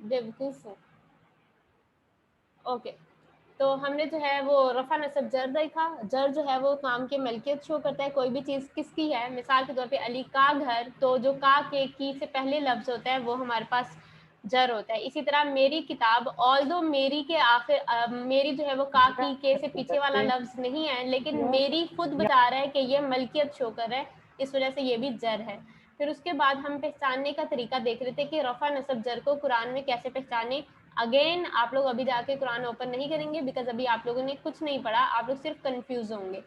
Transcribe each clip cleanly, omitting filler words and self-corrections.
बेवकूफ़ हूँ। ओके, तो हमने जो है वो रफ़ा नस्ब जर देखा। जर जो है वो काम की मलकियत शो करता है, कोई भी चीज़ किसकी है। मिसाल के तौर पे अली का घर, तो जो का के की से पहले लफ्ज़ होता है वो हमारे पास जर होता है। इसी तरह मेरी किताब, ऑल्दो मेरी के आखिर मेरी जो है वो का की के से पीछे वाला लफ्ज़ नहीं है, लेकिन मेरी खुद बता रहा है कि ये मलकियत शो कर रहा है, इस वजह से ये भी जर है। फिर उसके बाद हम पहचानने का तरीका देख रहे थे कि रफ़ा नस्ब जर को कुरान में कैसे पहचाने। अगेन आप लोग अभी जाके कुरान ओपन नहीं करेंगे, बिकॉज अभी आप लोगों ने कुछ नहीं पढ़ा, आप लोग सिर्फ कंफ्यूज होंगे।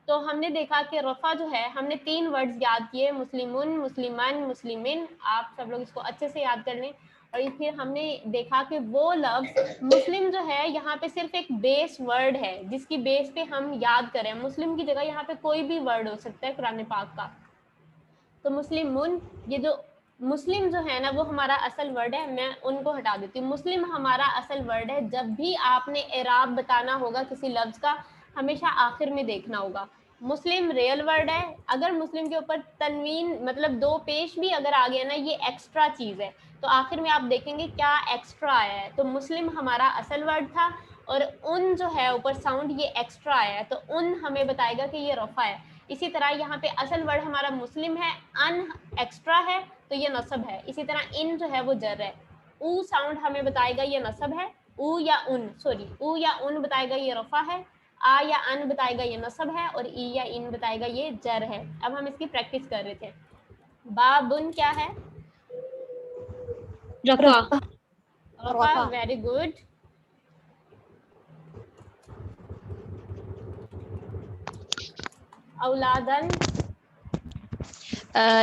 तो हमने देखा कि रफ़ा जो है, हमने 3 वर्ड्स याद किए, मुस्लिमुन, मुस्लिमान, मुस्लिमिन। आप सब लोग इसको अच्छे से याद कर लें। और फिर हमने देखा कि वो लफ्ज़ मुस्लिम जो है यहाँ पे सिर्फ एक बेस वर्ड है, जिसकी बेस पे हम याद करें। मुस्लिम की जगह यहाँ पे कोई भी वर्ड हो सकता है कुरान पाक का। तो मुस्लिमुन, ये जो मुस्लिम जो है ना वो हमारा असल वर्ड है, मैं उनको हटा देती हूँ। मुस्लिम हमारा असल वर्ड है। जब भी आपने एराब बताना होगा किसी लफ्ज़ का, हमेशा आखिर में देखना होगा। मुस्लिम रियल वर्ड है। अगर मुस्लिम के ऊपर तनवीन मतलब 2 पेश भी अगर आ गया ना, ये एक्स्ट्रा चीज़ है, तो आखिर में आप देखेंगे क्या एक्स्ट्रा आया है। तो मुस्लिम हमारा असल वर्ड था, और उन जो है ऊपर साउंड ये एक्स्ट्रा आया है, तो उन हमें बताएगा कि ये रफ़ा है। इसी तरह यहाँ पे असल वर्ड हमारा मुस्लिम है, अन एक्स्ट्रा है, तो ये नसब है। इसी तरह इन जो है वो जर है। ऊ साउंड हमें बताएगा ये नसब है। ऊ या उन बताएगा ये रफ़ा है। आ या अन बताएगा ये नसब है, और ई या इन बताएगा ये जर है। अब हम इसकी प्रैक्टिस कर रहे थे। बाबुन क्या है? रफा। रफ़ा, वेरी गुड। औलादन,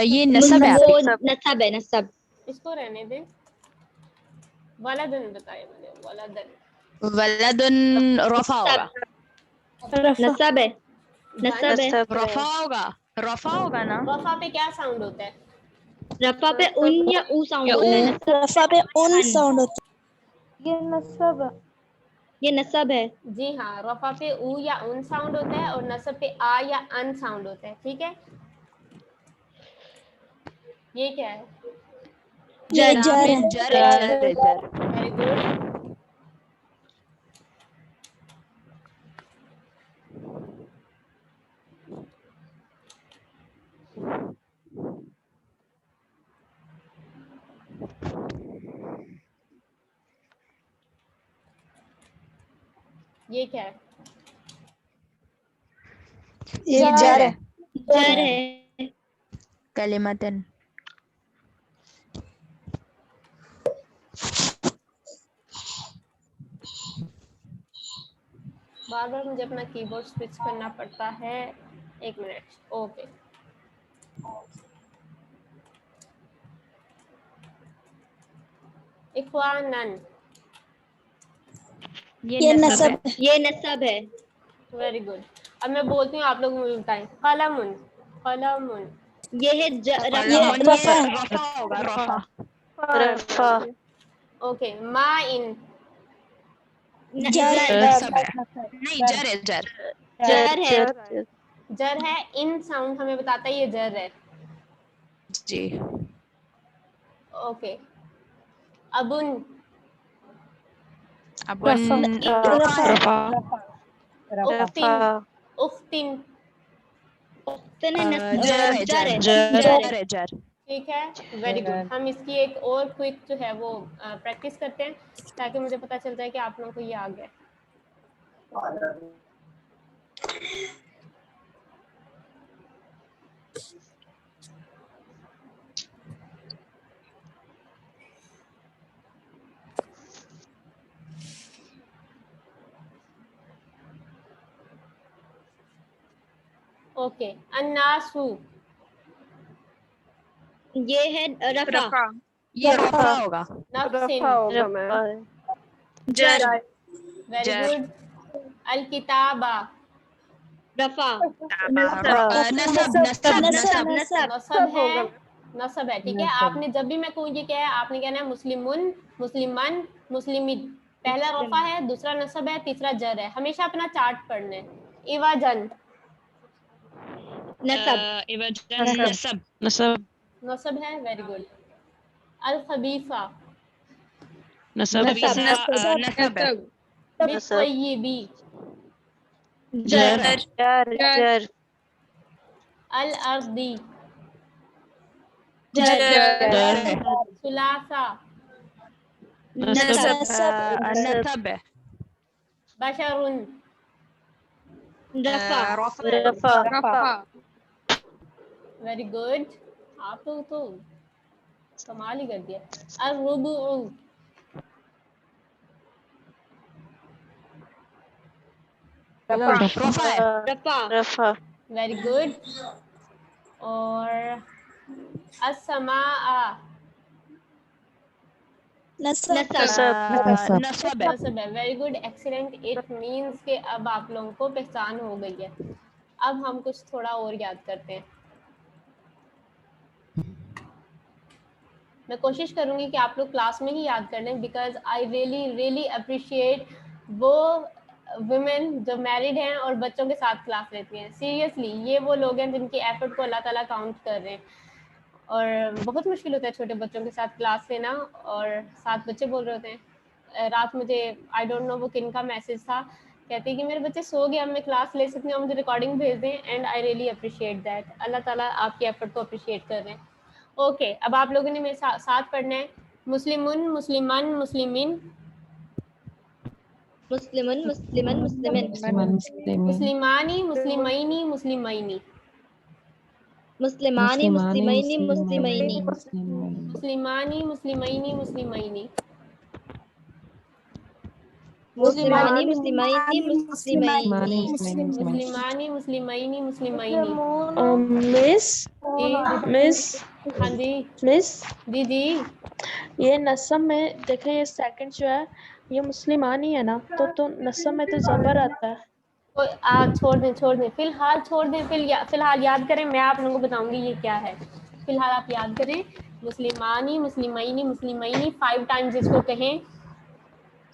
ये नसब है वो आपकी। नसब है, नसब। इसको रहने दें। वलदन बताए मुझे, वलदन। वलदुन रफा होगा। नसब है, नसब है। रफा होगा ना। रफ़ा पे क्या साउंड होता है? रफा पे उन या ऊ साउंड या होता है, ऊ। नसब रफा पे उन अन। साउंड होता है। ये नसब है। ये नसब है। जी हाँ, रफ़ा पे ऊ या उन साउंड होता है, और नसब पे आ या अन साउंड होता है। ठीक है, ये क्या है? ये जर। जर है। जर है, जर है, जर। Very good. ये क्या है? ये ये जर जर है। है। जर है। कलिमतन। बार बार मुझे अपना कीबोर्ड स्विच करना पड़ता है। 1 मिनट। ओके, इख्वानन। ये नसब नसब है। है। ये नसब है। Very good. अब मैं बोलती हूँ, आप लोग मुझे बताएं। कलमुन, कलमुन। ये है ये रफा। कलमुन, रफा ये है। रफा होगा, रफा। रफ़ा। Okay, mine. जर है। जर। नसब है। नहीं, जर है, जर। जर है। जर है। इन साउंड हमें बताता है ये जर है। जी। ओके, अबुन। अबुन। रफा। रफा है। उख्तिन, उख्तिन। उख्तन है, जर है, जर जर। है। जर है। जर है, जर। ठीक है, वेरी गुड। हम इसकी एक और क्विक जो है वो प्रैक्टिस करते हैं, ताकि मुझे पता चल जाए कि आप लोगों को ये आ गया। ओके, अन्नासु। ये है रफा। ये रफा होगा। नफ्सिन। जर। वेरी जर। गुड। अल किताबा। रफा। नसब, नसब, नसब, नसब। नसब। नसब है। नसब है, ठीक है। आपने जब भी मैं कहूँ ये क्या है, आपने कहना है मुस्लिमुन, मुस्लिमन, मुस्लिमिन। पहला रफा है, दूसरा नसब है, तीसरा जर है। हमेशा अपना चार्ट पढ़ना है। इवाजन। नसब। इवजन, नसब। नसब है, वेरी गुड। अल खबीसा। नसब नसब बित्तय्यिबी जर जर अल अर्दी जर जर है सुलासा नसब नसब नसब है बशरुन रफा रफा वेरी गुड। आप तो कमाल ही कर दिया। अल रुबू रफा है रफा रफा वेरी गुड। और अस्समा नसब नसब है नसब है। Very good, excellent. It means कि अब आप लोगों को पहचान हो गई है। अब हम कुछ थोड़ा और याद करते हैं। मैं कोशिश करूंगी कि आप लोग क्लास में ही याद कर लें, because I really really appreciate वो वुमेन जो मैरिड हैं और बच्चों के साथ क्लास लेती हैं। सीरियसली ये वो लोग हैं जिनकी एफर्ट को अल्लाह ताला काउंट कर रहे हैं। और बहुत मुश्किल होता है छोटे बच्चों के साथ क्लास लेना, और साथ बच्चे बोल रहे होते हैं। रात मुझे आई डोंट नो वो किन का मैसेज था, कहते हैं कि मेरे बच्चे सो गए, अब मैं क्लास ले सकती हूँ, मुझे रिकॉर्डिंग भेज दें। And I really appreciate that. Allah Taala आपकी एफर्ट को अप्रिशिएट कर रहे हैं। ओके, अब आप लोगों ने मेरे साथ पढ़ना है। मुस्लिमुन मुस्लिमान मुस्लिमीन, मुस्लिमन मुस्लिमन मुस्लिमिन मुस्लिमानी मुस्लिमैनी मुस्लिमैनी, मुस्लिमानी मुस्लिमैनी मुस्लिमैनी मुस्लिमानी मुस्लिमैनी मुस्लिमैनी, मुस्लिमानी मुस्लिमैनी मुस्लिमैनी मुस्लिमानी मुस्लिमैनी मुस्लिमैनी। मिस जी मिस हाँ जी मिस जी जी। ये नसब में देखे, ये सेकंड जो है ये मुस्लिमानी है ना, तो नसब में तो जबर आता है। छोड़ दें फिलहाल, छोड़ दें। फिलहाल याद करें, मैं आप लोगों को बताऊंगी ये क्या है। फिलहाल आप याद करें, मुस्लिमानी मुस्लिमैनी मुस्लिमैनी 5 टाइम्स इसको कहें।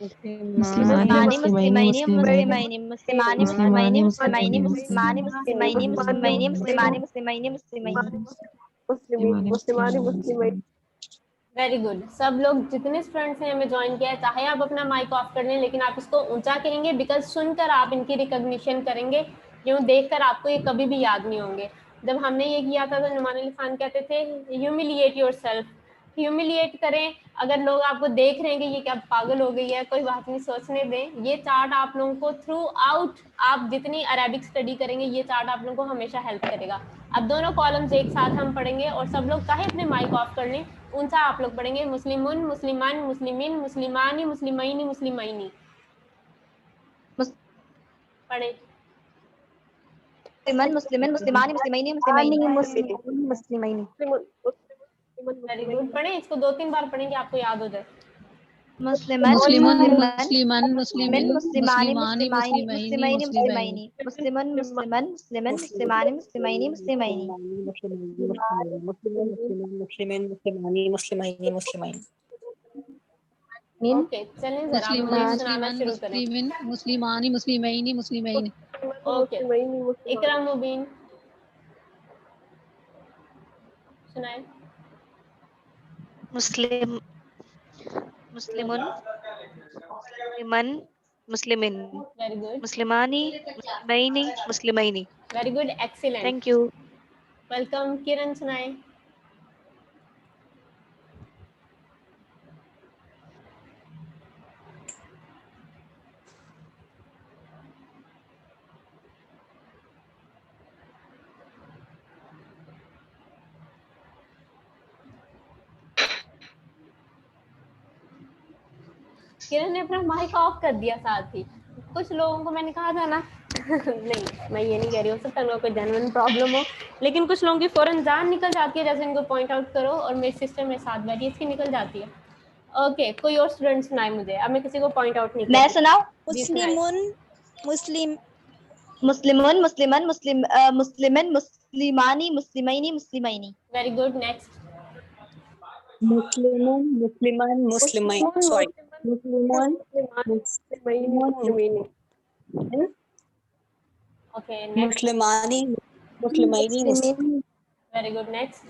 मुस्लिमानी मुस्लिमैनी मुस्लिमैनी मुस्लिमानी मुस्लिमैनी मुस्लिमैनी मुस्लिमानी मुस्लिमैनी मुस्लिमैनी मुस्लिमानी मुस्लिमैनी मुस्लिमैनी वेरी गुड। सब लोग जितने स्टूडेंट्स ने हमें ज्वाइन किया है, चाहे आप अपना माइक ऑफ कर लें, लेकिन आप इसको ऊंचा कहेंगे, बिकॉज सुनकर आप इनकी रिकॉग्निशन करेंगे। यूँ देखकर आपको ये कभी भी याद नहीं होंगे। जब हमने ये किया था तो नुमान अली खान कहते थे ह्यूमिलिएट योरसेल्फ, ह्यूमिलिएट करें। अगर लोग आपको देख रहे हैं कि ये क्या पागल हो गई है, कोई बात नहीं, सोचने दें। ये चार्ट आप लोगों को थ्रू आउट, आप जितनी अरेबिक स्टडी करेंगे, ये चार्ट आप लोगों को हमेशा हेल्प करेगा। अब दोनों कॉलम्स एक साथ हम पढ़ेंगे, और सब लोग चाहे अपने माइक ऑफ कर लें, ऊंचा आप लोग पढ़ेंगे। मुस्लिमुन मुस्लिमान मुस्लिमीन मुस्लिमानी मुस्लिमैनी मुस्लिमैनी। पढ़े। मुस्लिमन मुस्लिमन मुस्लिमानी मुस्लिमैनी मुस्लिमैनी मुस्लिमैनी वेरी गुड। पढ़े इसको 2-3 बार पढ़ेंगे, आपको याद हो जाए। मुस्लिमन मुस्लिमन मुस्लिमन मुस्लिमिन मुस्लिमानी मुस्लिमानी मुस्लिमानी मुस्लिमैनी मुस्लिमैनी मुस्लिमैनी मुस्लिमन मुस्लिमन मुस्लिमन मुस्लिमानी मुस्लिमैनी मुस्लिमैनी ओके, चलें जरा मुस्लिमन मुझे सुनाना मुस्लिमन शुरू करें। मुस्लिमिन मुस्लिमानी मुस्लिमैनी मुस्लिमैन ओके, इकरा मुबीन सुनाए। मुस्लिम मुस्लिमुन मुस्लिमन मुस्लिमिन वेरी गुड, मुस्लिमानी मुस्लिमैनी मुस्लिमैनी। Very good, excellent, thank you. Welcome. Kiran सुनाए। किरण ने अपना माइक ऑफ कर दिया साथ ही। कुछ लोगों को मैंने कहा था ना नहीं, मैं ये नहीं कह रही, हो सकता है उनको कोई जेन्युइन प्रॉब्लम हो, लेकिन कुछ लोगों की फौरन जान निकल जाती है। जैसे इनको पॉइंट आउट करो और मेरे सिस्टम में साथ बैठी, इसकी निकल जाती है। ओके, कोई और स्टूडेंट सुनाए मुझे। अब मैं किसी को पॉइंट आउट नहीं मैं करती। सुनाऊं? जी, सुनाए। मुस्लिम मुस्लिमुन मुस्लिमन मुस्लिम मुस्लिमन मुस्लिमानी मुस्लिमैनी मुस्लिमैनी वेरी गुड, नेक्स्ट। मुस्लिमन मुस्लिमान मुस्लिमाइन सॉरी मुस्लिमन मुस्लिमैनी ओके, नेक्स्ट। मुस्लिमानी मुस्लिमैनी वेरी गुड, नेक्स्ट।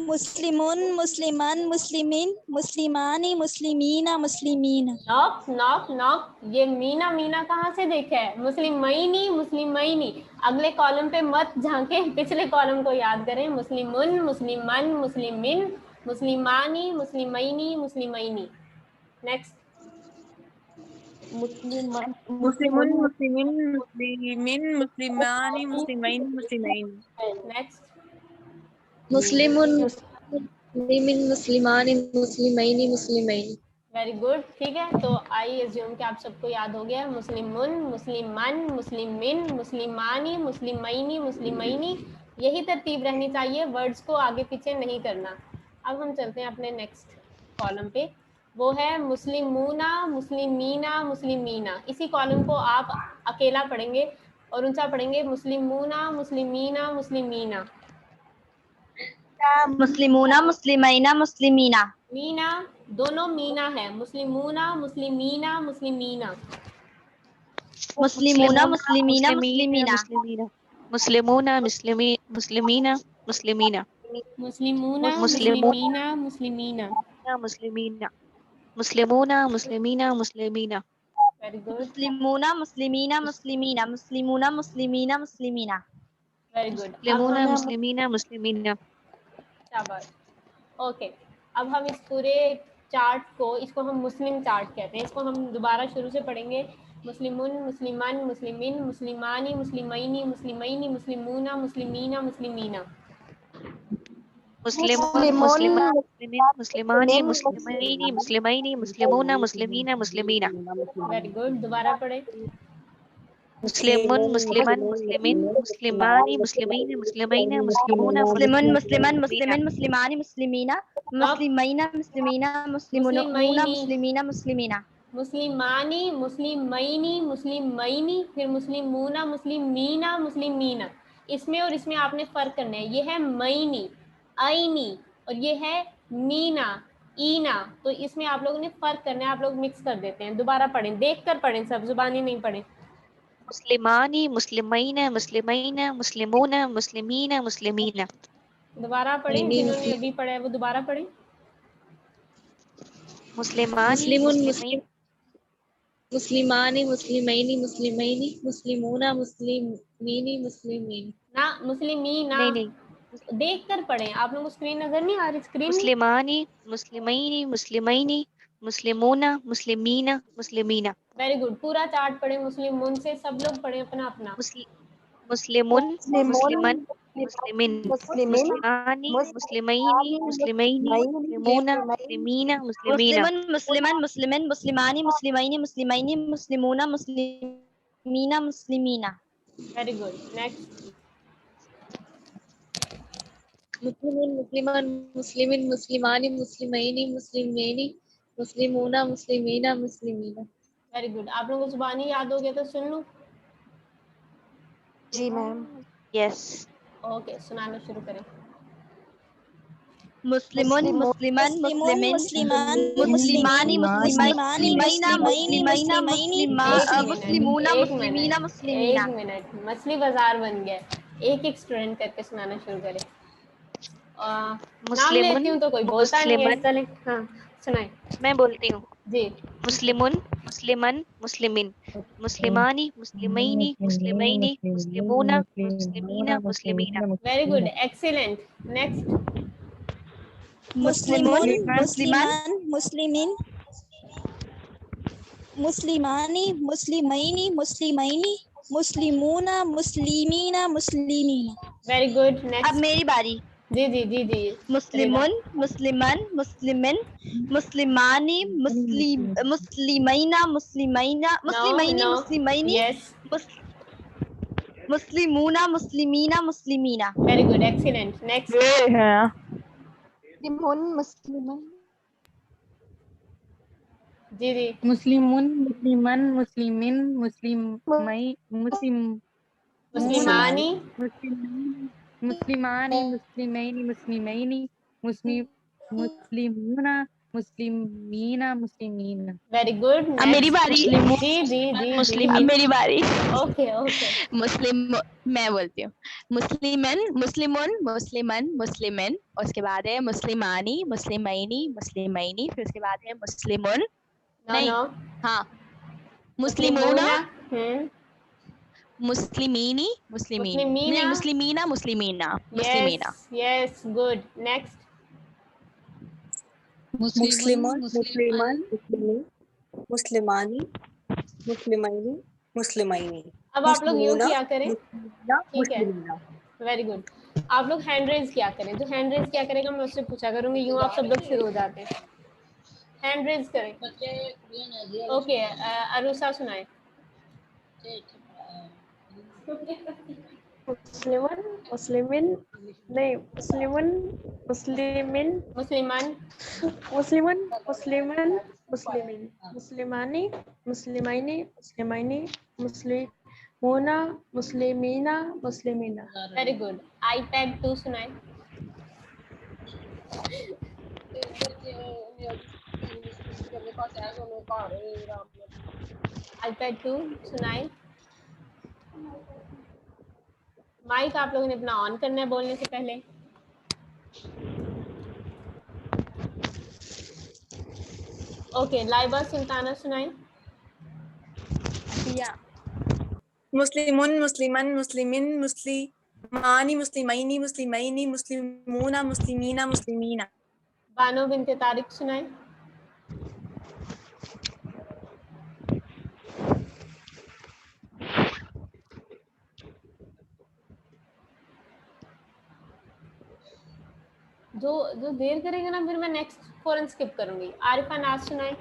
मुस्लिमुन मुस्लिमान मुस्लिमीन मुस्लिमानी मुस्लिमीना मुस्लिमीन। नॉक नॉक नॉक, ये मीना मीना कहाँ से देखा है? मुस्लिमैनी मुस्लिमैनी, अगले कॉलम पे मत झांके, पिछले कॉलम को याद करें। मुस्लिमुन मुस्लिमन मुस्लिमिन मुस्लिमानी मुस्लिमैनी मुस्लिमैनी। नेक्स्ट। मुस्लिमान मुस्लिमुन मुस्लिमिन मुस्लिमिन मुस्लिमानी मुस्लिमैन मुस्लिमैन। नेक्स्ट। मुस्लिमुन मुस्लिमिन मुस्लिमानी मुस्लिमैनी मुस्लिमैन। वेरी गुड, ठीक है। तो आई एज्यूम कि आप सबको याद हो गया। मुस्लिमुन मुस्लिमन मुस्लिमिन मुस्लिमानी मुस्लिमैनी मुस्लिमैनी, यही तरतीब रहनी चाहिए, वर्ड्स को आगे पीछे नहीं करना। अब हम चलते हैं अपने नेक्स्ट कॉलम पे, वो है मुस्लिमूना मुस्लिमीना मुस्लिमीना। इसी कॉलम को आप अकेला पढ़ेंगे और ऊंचा पढ़ेंगे, मुस्लिमूना मुस्लिमीना मुस्लिमीना। मुस्लिमूना मुस्लिमैना मुस्लिमीना। मीना, दोनों मीना है, मुस्लिमूना मुस्लिमीना मुस्लिमीना। मुस्लिमूना मुस्लिमीना मुस्लिमीना। मुस्लिमूना मुस्लिमीना मुस्लिमीना। मुस्लिमूना मुस्लिमूना मुस्लिमीना मुस्लिमीना। मुस्लिमीना मुस्लिमूना मुस्लिमीना मुस्लिमीना। वेरी गुड, मुस्लिमूना मुस्लिमीना मुस्लिमीना मुस्लिमूना मुस्लिमीना मुस्लिमीना। Very good. अब मुस्लिमूना हम, मुस्लिमीना मुस्लिमीना। शाबाश। ओके, अब हम इस पूरे चार्ट को, इसको हम मुस्लिम चार्ट कहते हैं, इसको हम दोबारा शुरू से पढ़ेंगे। मुस्लिमुन मुस्लिमान मुस्लिमिन मुस्लिमानी मुस्लिमैनी मुस्लिमैनी मुस्लिमूना मुस्लिमीना मुस्लिमीना। मुस्लिमुन मुस्लिमान मुस्लिमिन मुस्लिमानी मुस्लिमैनी मुस्लिमैनी मुस्लिमूना मुस्लिमीना मुस्लिमीना। वेरी गुड, दोबारा पढ़े। मुस्लिमुन मुस्लिमान मुस्लिमिन मुस्लिमानी मुस्लिमैनी मुस्लिमैना मुस्लिमूना मुस्लिमुन मुस्लिमान मुस्लिमीना। मुस्लिमिन मुस्लिमानी मुस्लिमीना मुस्लिमैना मुस्लिमीना मुस्लिमूना मुस्लिमैनी, मुस्लिमीना मुस्लिमीना। मुस्लिमानी मुस्लिमैनी मुस्लिमैनी, फिर मुस्लिमूना मुस्लिमीना मुस्लिमीना। इसमें और इसमें आपने फर्क करना है, ये है मैनी आईनी और ये है मीना ईना, तो इसमें आप लोगों ने फर्क करना है, आप लोग मिक्स कर देते हैं। दोबारा पढ़ें, देख कर पढ़ें, सब जुबानी नहीं पढ़ें। मुस्लिमानी मुस्लिमैना मुस्लिमैना मुस्लिमूना मुस्लिमीना मुस्लिमीना। दोबारा पढ़ें, जिन्होंने अभी पढ़ा है वो दोबारा पढ़ें। मुस्लिमानी मुस्लिमुन मुस्लिमैन मुस्लिमानी मुस्लिमैनी मुस्लिमैनी मुस्लिमूना मुस्लिमीनी मुस्लिमीन। ना मुस्लिमीना, नहीं नहीं देख कर पढ़ें। आप लोगों को स्क्रीन नजर नहीं आ रही? स्क्रीन में मुस्लिमानी मुस्लिमैनी मुस्लिमैनी मुस्लिमूना मुस्लिमीना मुस्लिमीना। वेरी गुड, पूरा चार्ट पढ़ें मुस्लिम से, सब लोग पढ़ें अपना अपना। मुस्लिमुन मुस्लिमन मुस्लिमिन मुस्लिमानी मुस्लिमैनी मुस्लिमैनी मुस्लिमूना मुस्लिमीना मुस्लिमीना। मुस्लिमुन मुस्लिमान मुस्लिमिन मुस्लिमानी मुस्लिमैनी मुस्लिमैनी मुस्लिमूना मुस्लिमीना मुस्लिमीना। Very good, next. मुस्लिमुन मुस्लिमान मुस्लिमिन मुस्लिमानी मुस्लिमैनी मुस्लिमैनी मुस्लिमूना मुस्लिमीना मुस्लिमीना। वेरी गुड, आप लोगों को जुबानी याद हो गया तो सुन लूं। जी मैम। यस ओके, सुनाना शुरू करें। मुस्लिमुन मुस्लिमान मुस्लिमिन मुस्लिमान मुस्लिमानी मुस्लिमैनी मुस्लिमैना मुस्लिमूना एक मुस्लिमीना मिनट, मुस्लिमीना। एक मिनट, मछली बाजार बन गया। एक एक स्टूडेंट करके सुनाना शुरू करें। नाम लेती हूँ तो कोई बोलता नहीं है, चले। हाँ, सुनाए। मैं बोलती हूँ। जी। मुस्लिमुन मुस्लिमन मुस्लिमिन मुस्लिमानी मुस्लिमैनी मुस्लिमैनी मुस्लिमूना मुस्लिमीना मुस्लिमीना। Very good, excellent. नेक्स्ट। मुस्लिमुन मुस्लिमान मुस्लिमिन मुस्लिमानी मुस्लिमैनी मुस्लिमैनी मुस्लिमूना मुस्लिमीना मुस्लिमीना। वेरी गुड, अब नेक्स्ट। मेरी बारी। जी जी जी जी। मुस्लिमुन मुस्लिमान मुस्लिमिन मुस्लिमानी मुस्लिमैना मुस्लिमैना मुस्लिमैनी मुस्लिमैनी यस, मुस्लिमूना मुस्लिमीना मुस्लिमीना। Very good, excellent. नेक्स्ट। मुस्लिमन जी जी। मुस्लिमुन मुस्लिमन मुस्लिमिन मुस्लिमानी मुस्लिमानी मुस्लिमानी मुस्लिमैनी मुस्लिमैनी मुस्लिमूना मुस्लिमीना मुस्लिमीना। Very good. अब मेरी बारी। जी जी जी जी। अब मेरी बारी। Okay okay. मुस्लिम, मैं बोलती हूँ। मुस्लिमन, मुस्लिमुन, मुस्लिमन, मुस्लिमिन, उसके बाद है मुस्लिमानी, मुस्लिमैनी, मुस्लिमैनी, फिर उसके बाद है मुस्लिमुन, नो नहीं, नो, हाँ, मुस्लिमूना, हम्म, मुस्लिमीनी, मुस्लिमीन, मुस्लिमीना, नहीं, मुस्लिमीना, मुस्लिमीना, यस मुस्लिमीना। Yes, good. नेक्स्ट। मुस्लिमुन मुस्लिमन मुस्लिमान मुस्लिमन मुस्लिमीन मुस्लिमानी मुस्लिमैनी मुस्लिमैनी अब आप लोग यूं मुस्लिमूना किया करें, मुस्लिमीना ठीक है, मुस्लिमीना। Very good. आप लोग हैंड रेज किया करें, जो हैंड रेज किया करेगा मैं उससे पूछा करूंगी, यूं आप सब लोग शुरू हो जाते हैं। हैंड रेज करें। ओके, अरुषा सुनाए। मुस्लिमन मुस्लिमिन नहीं मुस्लिमन मुस्लिमिन मुस्लिमान, मुस्लिमन मुस्लिमन मुस्लिमिन मुस्लिमानी मुस्लिमैनी मुस्लिमैनी मुस्लिमूना मुस्लिमीना मुस्लिमीना। Very good. आईपैड 2 सुनाए। आईपैड 2 सुनाए। माइक आप लोगों ने अपना ऑन करना है बोलने से पहले। ओके, लाइबा सुल्ताना सुनाए। मुस्लिमुन मुस्लिमन मुस्लिमिन मुस्लिमानी मुस्लिमैनी मुस्लिमैनी मुस्लिमूना मुस्लिमीना मुस्लिमीना। बानो बिनते तारिक सुनाए। जो जो देर करेगा ना फिर मैं नेक्स्ट फौरन स्किप करूंगी। आरिफा नाज सुनाए।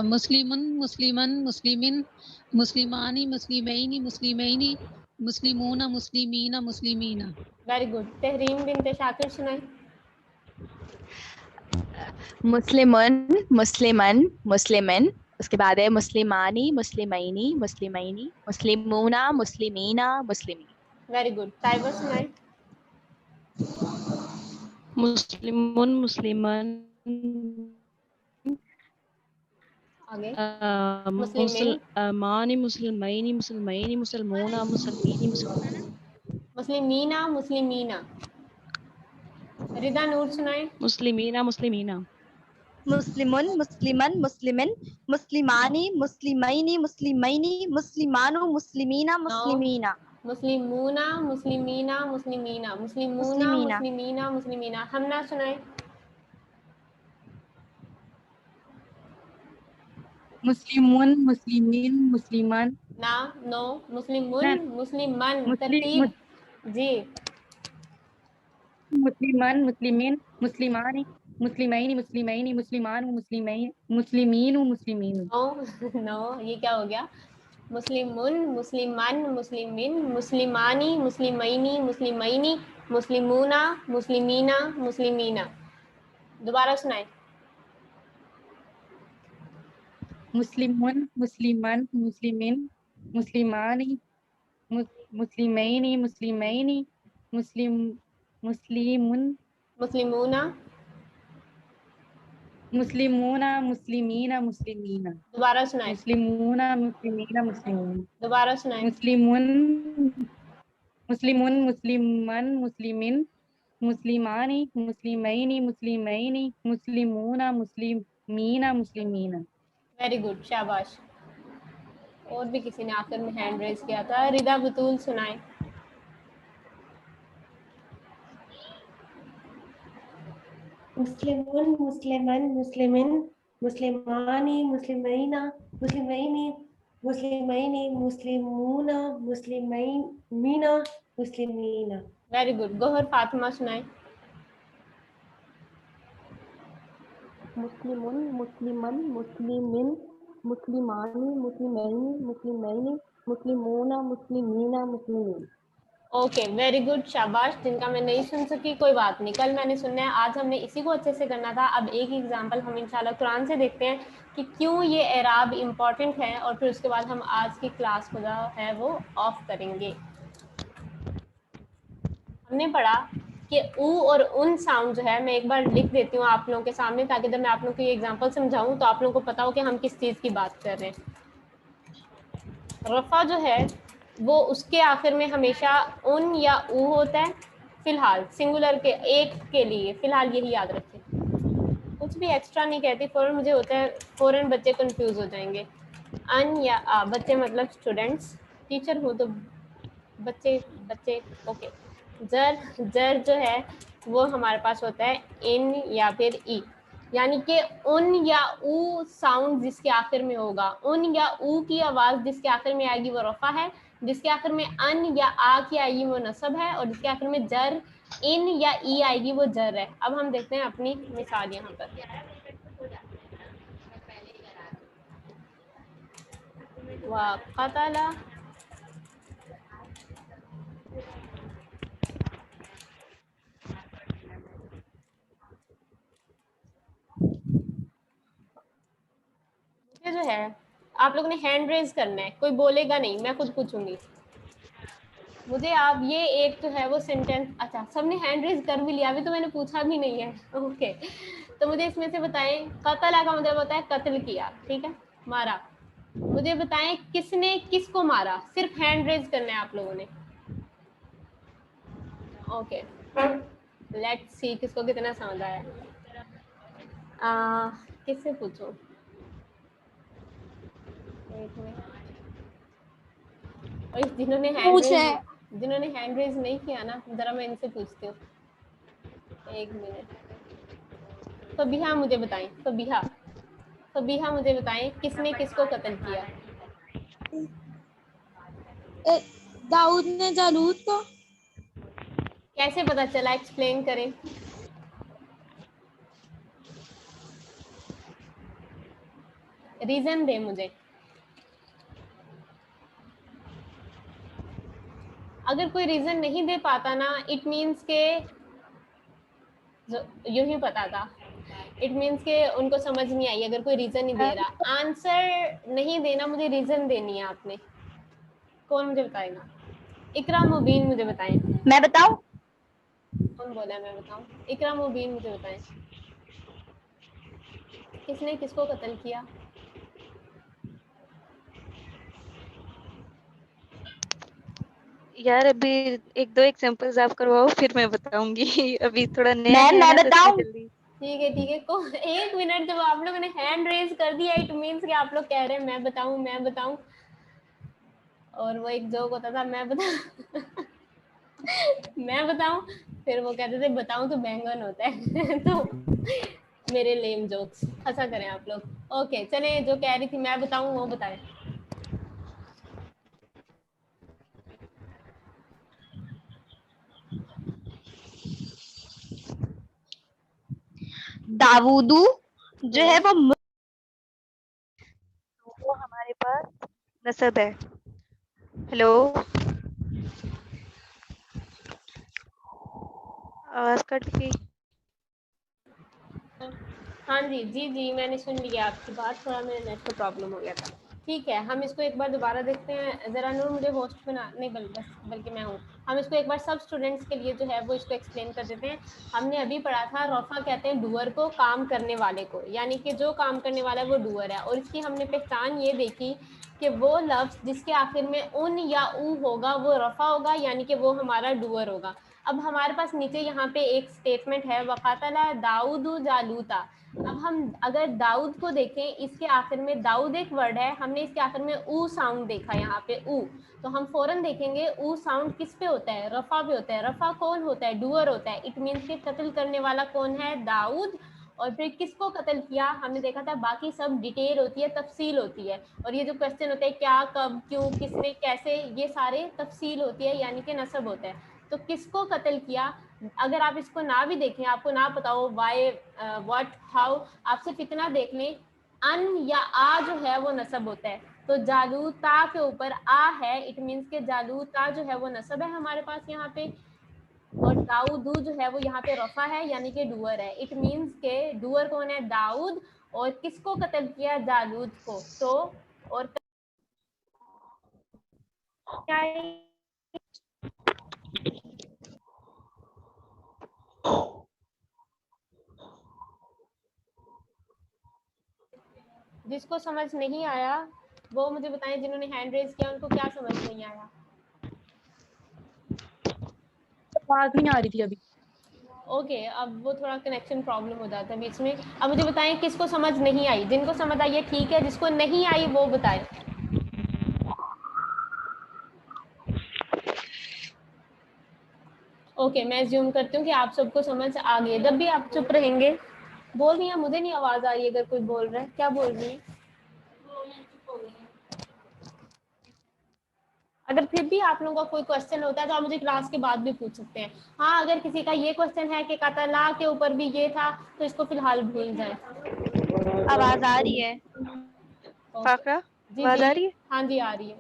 मुस्लिमुन मुस्लिमन मुस्लिमिन मुस्लिमानी मुस्लिमैनी मुस्लिमैनी मुस्लिमूना मुस्लिमीना मुस्लिमीना। Very good. तहरीम बिनते शाकिर सुनाए। मुस्लिमुन, मुस्लिमन, मुस्लिमिन, उसके बाद है मुस्लिमानी, मुस्लिमैनी, मुस्लिमैनी, मुस्लिमूना, मुस्लिमीना, मुस्लिमीन। Very good. ताइबा सुनाए। मुस्लिमुन मुस्लिमन आगे। मुस्लिमिन, मुसलमानी मुसलमैनी मुसलमैनी मुसलमूना मुसलमीनी मुस्लिमीना, मुस्लिमीना। रिदा नूर सुनाए। मुस्लिमीना मुस्लिमीना। मुस्लिमुन, मुस्लिमन, मुस्लिमिन, मुस्लिमानी, मुस्लिमैनी, मुस्लिमैनी, मुस्लिमानु, मुस्लिमीना, मुस्लिमीना। मुस्लिमूना, मुस्लिमीना, मुस्लिमीना, मुस्लिमूना, मुस्लिमीना। मुस्लिमीना, मुस्लिमीना। हमना सुनाए। मुस्लिमुन मुस्लिमीन मुस्लिमान। ना, नो, मुस्लिमुन, ना, मुस्लिमन, मुस्लिम तरतीब। जी। मुस्लिमान मुस्लिमीन मुस्लिमानी मुस्लिमैनी मुस्लिमैनी मुस्लिमान मुस्लिमैन मुस्लिमीन मुस्लिमीन। नो नो, ये क्या हो गया? मुस्लिमुन, मुस्लिमान, मुस्लिमिन, मुस्लिमानी, मुस्लिमैनी, मुस्लिमैनी, मुस्लिमूना, मुस्लिमीना, मुस्लिमीना। दोबारा सुनाए। मुस्लिमुन मुस्लिमान मुस्लिमीन मुस्लिमानी मुस्लिमैनी मुस्लिमैनी मुस्लिम मुस्लिमुन मुस्लिमूना। मुस्लिमूना मुस्लिमीना मुस्लिमीना। दोबारा सुनाए। मुस्लिमूना मुस्लिमीना मुस्लिमीन। दोबारा सुनाए। मुस्लिमुन मुस्लिमुन मुस्लिमन मुस्लिमिन मुस्लिमानी मुस्लिमैनी मुस्लिमैनी मुस्लिमूना मुस्लिमीना मुस्लिमीना। वेरी गुड, शाबाश। और भी किसी ने आखिर में हैंड रेज किया था। रिदा बतूल सुनाए। मुस्लिमुन मुस्लिमन मुस्लिमिन मुस्लिमानी मुस्लिमैना मुस्लिमैनी मुस्लिमैनी मुस्लिमूना मुस्लिमीना मुस्लिमीना। Very good. गोहर फातिमा सुनाए। मुस्लिमुन मुस्लिमन मुस्लिमिन मुस्लिमानी मुस्लिमैनी मुस्लिमैनी मुस्लिमूना मुस्लिमीना मुस्लिमीन। ओके, वेरी गुड, शाबाश। जिनका मैं नहीं सुन सकी कोई बात नहीं, कल मैंने सुनना है, आज हमने इसी को अच्छे से करना था। अब एक एग्जांपल हम इंशाल्लाह कुरान से देखते हैं कि क्यों ये एराब इम्पोर्टेंट है, और फिर उसके बाद हम आज की क्लास को जो है वो ऑफ करेंगे। हमने पढ़ा कि ऊ और उन साउंड जो है, मैं एक बार लिख देती हूँ आप लोगों के सामने, ताकि जब मैं आप लोगों को ये एग्जांपल समझाऊं तो आप लोगों को पता हो कि हम किस चीज़ की बात कर रहे हैं। रफ़ा जो है वो उसके आखिर में हमेशा उन या ऊ होता है, फिलहाल सिंगुलर के एक के लिए, फिलहाल यही याद रखें, कुछ भी एक्स्ट्रा नहीं कहती, फ़ौरन मुझे होता है फ़ौरन बच्चे कंफ्यूज हो जाएंगे। अन या आ, बच्चे मतलब स्टूडेंट्स, टीचर हूँ तो बच्चे बच्चे ओके। जर जो है वो हमारे पास होता है इन या फिर ई, यानी कि उन या ऊ साउंड जिसके आखिर में होगा, उन या ऊ की आवाज़ जिसके आखिर में आएगी वो रफ़ा है, जिसके आखिर में अन या आ की आएगी वो नसब है, और जिसके आखिर में जर इन या ई आएगी वो जर है। अब हम देखते हैं अपनी मिसाल यहाँ पर। वाह क़तला, जो है आप लोगों ने हैंड रेज करना है, कोई बोलेगा नहीं, मैं खुद पूछूंगी मुझे आप ये एक जो है वो सेंटेंस, अच्छा सबने हैंड रेज कर भी लिया, अभी तो मैंने पूछा भी नहीं है। ओके, तो मुझे इसमें से बताएं, कतला का मतलब होता है कत्ल किया, ठीक है, मारा। मुझे बताएं किसने किसको मारा, सिर्फ हैंड रेज करना है आप लोगों ने। ओके, लेट्स सी किसको कितना समझ आया। किससे पूछूं, एक मिनट, और जिन्होंने हैंड रेज नहीं किया ना, जरा मैं इनसे पूछती हूँ, एक मिनट। फबीहा मुझे बताएं, फबीहा मुझे बताएं किसने किसको कत्ल किया। दाऊद ने जालूद को। कैसे पता चला, एक्सप्लेन करें। रीजन दे मुझे, अगर कोई रीजन नहीं दे पाता ना, इट मीन्स के यूं ही पता था, इट मीन्स के उनको समझ नहीं आई। अगर कोई रीजन नहीं दे रहा, आंसर नहीं देना, मुझे रीजन देनी है आपने। कौन मुझे बताएगा? इकरा मुबीन मुझे बताएं। मैं बताऊं? कौन बोला है मैं बताऊं? इकरा मुबीन मुझे बताएं किसने किसको कत्ल किया। यार अभी एक दो एग्जांपल्स आप करवाओ फिर मैं बताऊंगी। अभी थोड़ा नया नया मैं ना तो इसमें बताऊं? जल्दी। ठीक है एक मिनट, जब आप लोगों ने हैंड रेज कर दिया इट मीन्स कि आप लोग कह रहे हैं मैं बताऊं, और वो एक जोक होता था मैं बताऊं मैं बताऊं, फिर वो कहते थे बताऊं तो बैंगन होता है तो मेरे लेम जोक्स, हंसा करें आप लोग। ओके चले, जो कह रही थी मैं बताऊं वो बताएं। दाऊदू जो है वो वो हमारे पास नसब है। हेलो, आवाज कट गई। हाँ जी जी जी, मैंने सुन लिया आपकी बात, थोड़ा मेरे नेट को प्रॉब्लम हो गया था। ठीक है, हम इसको एक बार दोबारा देखते हैं। ज़रा नूर मुझे होस्ट बना, नहीं बल्कि मैं हूँ। हम इसको एक बार सब स्टूडेंट्स के लिए जो है वो इसको एक्सप्लेन कर देते हैं। हमने अभी पढ़ा था रफ़ा कहते हैं डूअर को, काम करने वाले को, यानी कि जो काम करने वाला है वो डूअर है। और इसकी हमने पहचान ये देखी कि वो लफ्ज़ जिसके आखिर में उन या ऊ होगा वो रफ़ा होगा, यानी कि वो हमारा डूअर होगा। अब हमारे पास नीचे यहाँ पे एक स्टेटमेंट है, वक़ातला दाऊदु जालूता। अब हम अगर दाऊद को देखें, इसके आखिर में दाऊद एक वर्ड है, हमने इसके आखिर में ऊ साउंड देखा यहाँ पे ऊ, तो हम फौरन देखेंगे ऊ साउंड किस पे होता है, रफ़ा पे होता है। रफ़ा कौन होता है? डूअर होता है। इट मीन्स के कत्ल करने वाला कौन है? दाऊद। और फिर किसको कत्ल किया हमने देखा था, बाकी सब डिटेल होती है, तफसील होती है। और ये जो क्वेश्चन होते हैं क्या, कब, क्यों, किसने, कैसे, ये सारे तफसील होती है, यानी कि नसब होता है। तो किसको कत्ल किया, अगर आप इसको ना भी देखें, आपको ना पता हो वाई, व्हाट, हाउ, आप सिर्फ इतना देख लें, अन या आ जो है वो नसब होता है। तो जालूता के ऊपर आ है, इट मीन्स के जालूता जो है वो नसब है हमारे पास यहाँ पे। और दाऊदू जो है वो यहाँ पे रफा है, यानी कि डूअर है। इट मीन्स के डूअर कौन है? दाऊद। और किसको कत्ल किया? जालूद को। तो और क्या जिसको समझ नहीं आया वो मुझे बताएं, जिन्होंने हैंड रेज किया उनको क्या समझ नहीं आया। आवाज नहीं आ रही थी अभी। ओके, अब वो थोड़ा कनेक्शन प्रॉब्लम हो जाता है बीच में। अब मुझे बताएं किसको समझ नहीं आई, जिनको समझ आई है ठीक है, जिसको नहीं आई वो बताएं। ओके, मैं अज्यूम करती हूँ कि आप सबको समझ आ गई। जब भी आप चुप रहेंगे, बोल रही हैं मुझे नहीं आवाज आ रही है, अगर कोई बोल रहा है क्या बोल रही है। अगर फिर भी आप लोगों का कोई क्वेश्चन होता है तो आप मुझे क्लास के बाद भी पूछ सकते हैं। हाँ, अगर किसी का ये क्वेश्चन है कि कतला के ऊपर भी ये था तो इसको फिलहाल भूल जाए। आवाज आ रही है फाकरा? जी आवाज जी, आ रही है? हाँ जी आ रही है।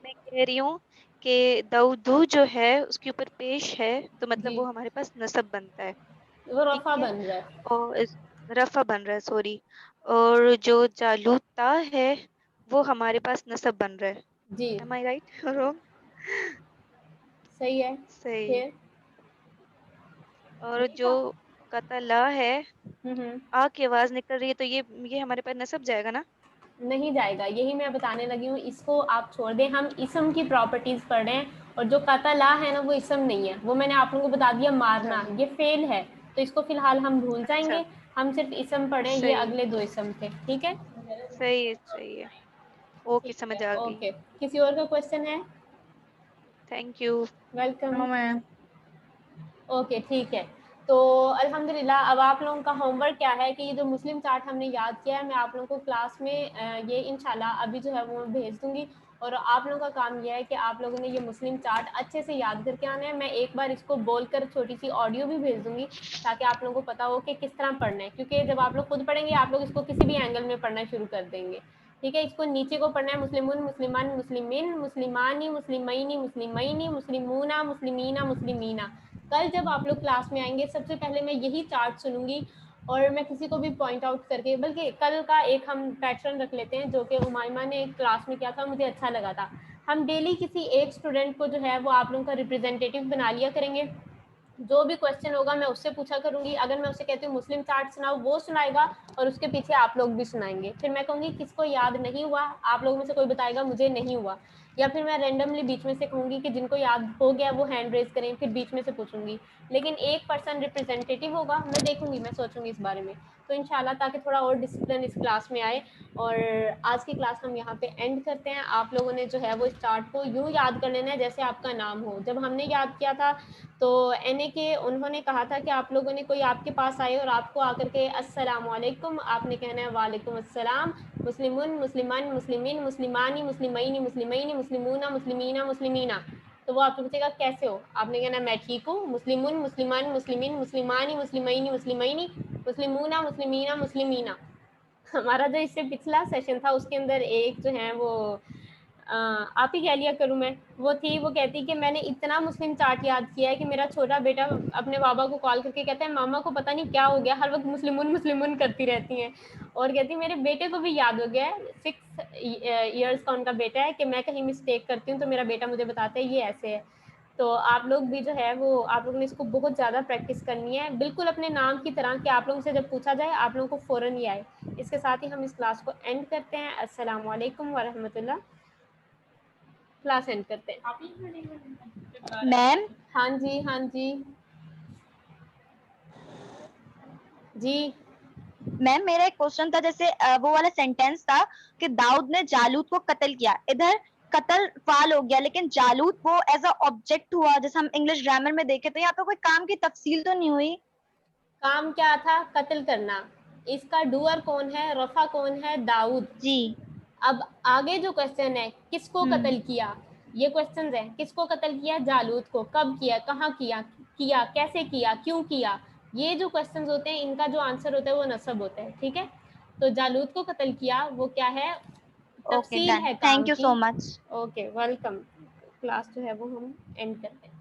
मैं कह रही हूँ कि दाऊदू जो है उसके ऊपर पेश है तो मतलब जी, वो हमारे पास नसब बनता है, वो ठीक रफा है। बन रहा है। और रफा बन रहा है, सॉरी। और जो जालूता है वो हमारे पास नसब बन रहा है। जी एम आई राइट और रॉन्ग? सही है। सही। फिर और जो कतला है, हम्म, आ की आवाज निकल रही है तो ये हमारे पास नसब जाएगा ना? नहीं जाएगा, यही मैं बताने लगी हूँ। इसको आप छोड़ दें, हम इसम की प्रॉपर्टीज पढ़ रहे हैं। और जो कतला है ना वो इसम नहीं है, वो मैंने आप लोगों को बता दिया, मारना अच्छा ये फेल है। तो इसको फिलहाल हम भूल अच्छा, जाएंगे। हम सिर्फ इसम पढ़े, ये सही अगले दो इसम थे, ठीक है। सही है सही है। ओके, ठीक समझ है, आ गई। ओके। किसी और का क्वेश्चन है? Thank you. Welcome. No ma'am. Okay, ठीक है। तो अल्हम्दुलिल्लाह, अब आप लोगों का होमवर्क क्या है कि ये जो मुस्लिम चार्ट हमने याद किया है, मैं आप लोगों को क्लास में ये इंशाल्लाह अभी जो है वो भेज दूंगी। और आप लोगों का काम ये है कि आप लोगों ने ये मुस्लिम चार्ट अच्छे से याद करके आना है। मैं एक बार इसको बोलकर छोटी सी ऑडियो भी भेज दूंगी ताकि आप लोगों को पता हो कि किस तरह पढ़ना है, क्योंकि जब आप लोग खुद पढ़ेंगे आप लोग इसको किसी भी एंगल में पढ़ना शुरू कर देंगे, ठीक है। इसको नीचे को पढ़ना है, मुस्लिमुन, मुस्लिमान, मुस्लिमिन, मुस्लिमानी, मुस्लिमैनी, मुस्लिमैनी, मुस्लिमूना, मुस्लिमीना, मुस्लिमीना। कल जब आप लोग क्लास में आएंगे सबसे पहले मैं यही चार्ट सुनूंगी और मैं किसी को भी पॉइंट आउट करके, बल्कि कल का एक हम पैटर्न रख लेते हैं जो कि उमाइमा ने एक क्लास में किया था, मुझे अच्छा लगा था। हम डेली किसी एक स्टूडेंट को जो है वो आप लोगों का रिप्रेजेंटेटिव बना लिया करेंगे। जो भी क्वेश्चन होगा मैं उससे पूछा करूंगी। अगर मैं उससे कहती हूँ मुस्लिम चार्ट सुनाओ, वो सुनाएगा और उसके पीछे आप लोग भी सुनाएंगे। फिर मैं कहूँगी किसको याद नहीं हुआ, आप लोगों में से कोई बताएगा मुझे नहीं हुआ, या फिर मैं रैंडमली बीच में से कहूँगी कि जिनको याद हो गया वो हैंड रेज करें, फिर बीच में से पूछूंगी। लेकिन एक पर्सन रिप्रेजेंटेटिव होगा, मैं देखूंगी, मैं सोचूंगी इस बारे में। तो इंशाल्लाह ताकि थोड़ा और डिसिप्लिन इस क्लास में आए। और आज की क्लास हम यहाँ पे एंड करते हैं। आप लोगों ने जो है वो इस चार्ट को यूँ याद कर लेना है जैसे आपका नाम हो। जब हमने याद किया था तो एनए के उन्होंने कहा था कि आप लोगों ने, कोई आपके पास आए और आपको आकर के अस्सलाम वालेकुम, आपने कहना है वालेकुम अस्सलाम। मुस्लिमुन, मुस्लिमान, मुस्लिमीन, मुस्लिमानी, मुस्लिमैनी, मुस्लिमैनी, मुस्लिमूना, मुस्लिमीना, मुस्लिमीना। तो वो आपसे पूछेगा कैसे हो, आपने कहना मैं ठीक हूँ। मुस्लिमुन, मुस्लिमान, मुस्लिमीन, मुस्लिमानी, मुस्लिमैनी, मुस्लिमैनी, मुस्लिमूना, मुस्लिमीना, मुस्लिमीना। हमारा जो इससे पिछला सेशन था उसके अंदर एक जो है वो आप ही कह लिया करूँ मैं, वो थी, वो कहती कि मैंने इतना मुस्लिम चार्ट याद किया है कि मेरा छोटा बेटा अपने बाबा को कॉल करके कहता है मामा को पता नहीं क्या हो गया, हर वक्त मुस्लिमुन मुस्लिमुन करती रहती हैं। और कहती मेरे बेटे को भी याद हो गया है, 6 ईयर्स का उनका बेटा है, कि मैं कहीं मिस्टेक करती हूँ तो मेरा बेटा मुझे बताता है ये ऐसे है। तो आप लोग भी जो है वो, आप लोगों ने इसको बहुत ज़्यादा प्रैक्टिस करनी है, बिल्कुल अपने नाम की तरह कि आप लोगों से जब पूछा जाए आप लोगों को फ़ौरन ही आए। इसके साथ ही हम इस क्लास को एंड करते हैं। अस्सलाम वालेकुम व रहमतुल्लाह। क्लास एंड करते हैं। मैम हाँ जी, हाँ जी जी। मैम मेरा एक क्वेश्चन था, जैसे वो वाला सेंटेंस था कि दाऊद ने जालूत को कत्ल किया, इधर कत्ल फाल हो गया लेकिन जालूत वो एज अ ऑब्जेक्ट हुआ, जैसे हम इंग्लिश ग्रामर में देखे तो यहाँ पे कोई काम की तफसील तो नहीं हुई। काम क्या था? कत्ल करना। इसका डूअर कौन है? रफा कौन है? दाऊद। जी। अब आगे जो क्वेश्चन है किसको कत्ल किया, ये क्वेश्चन है। किसको कत्ल किया? जालूत को। कब किया, कहाँ किया, किया कैसे किया, क्यों किया, ये जो क्वेश्चन होते हैं इनका जो आंसर होता है वो नसब होता है, ठीक है। तो जालूत को कत्ल किया वो क्या है, ओके तफसील डन, है काम थैंक यू की। So much. Okay, welcome. Class जो है वो हम एंड करते हैं।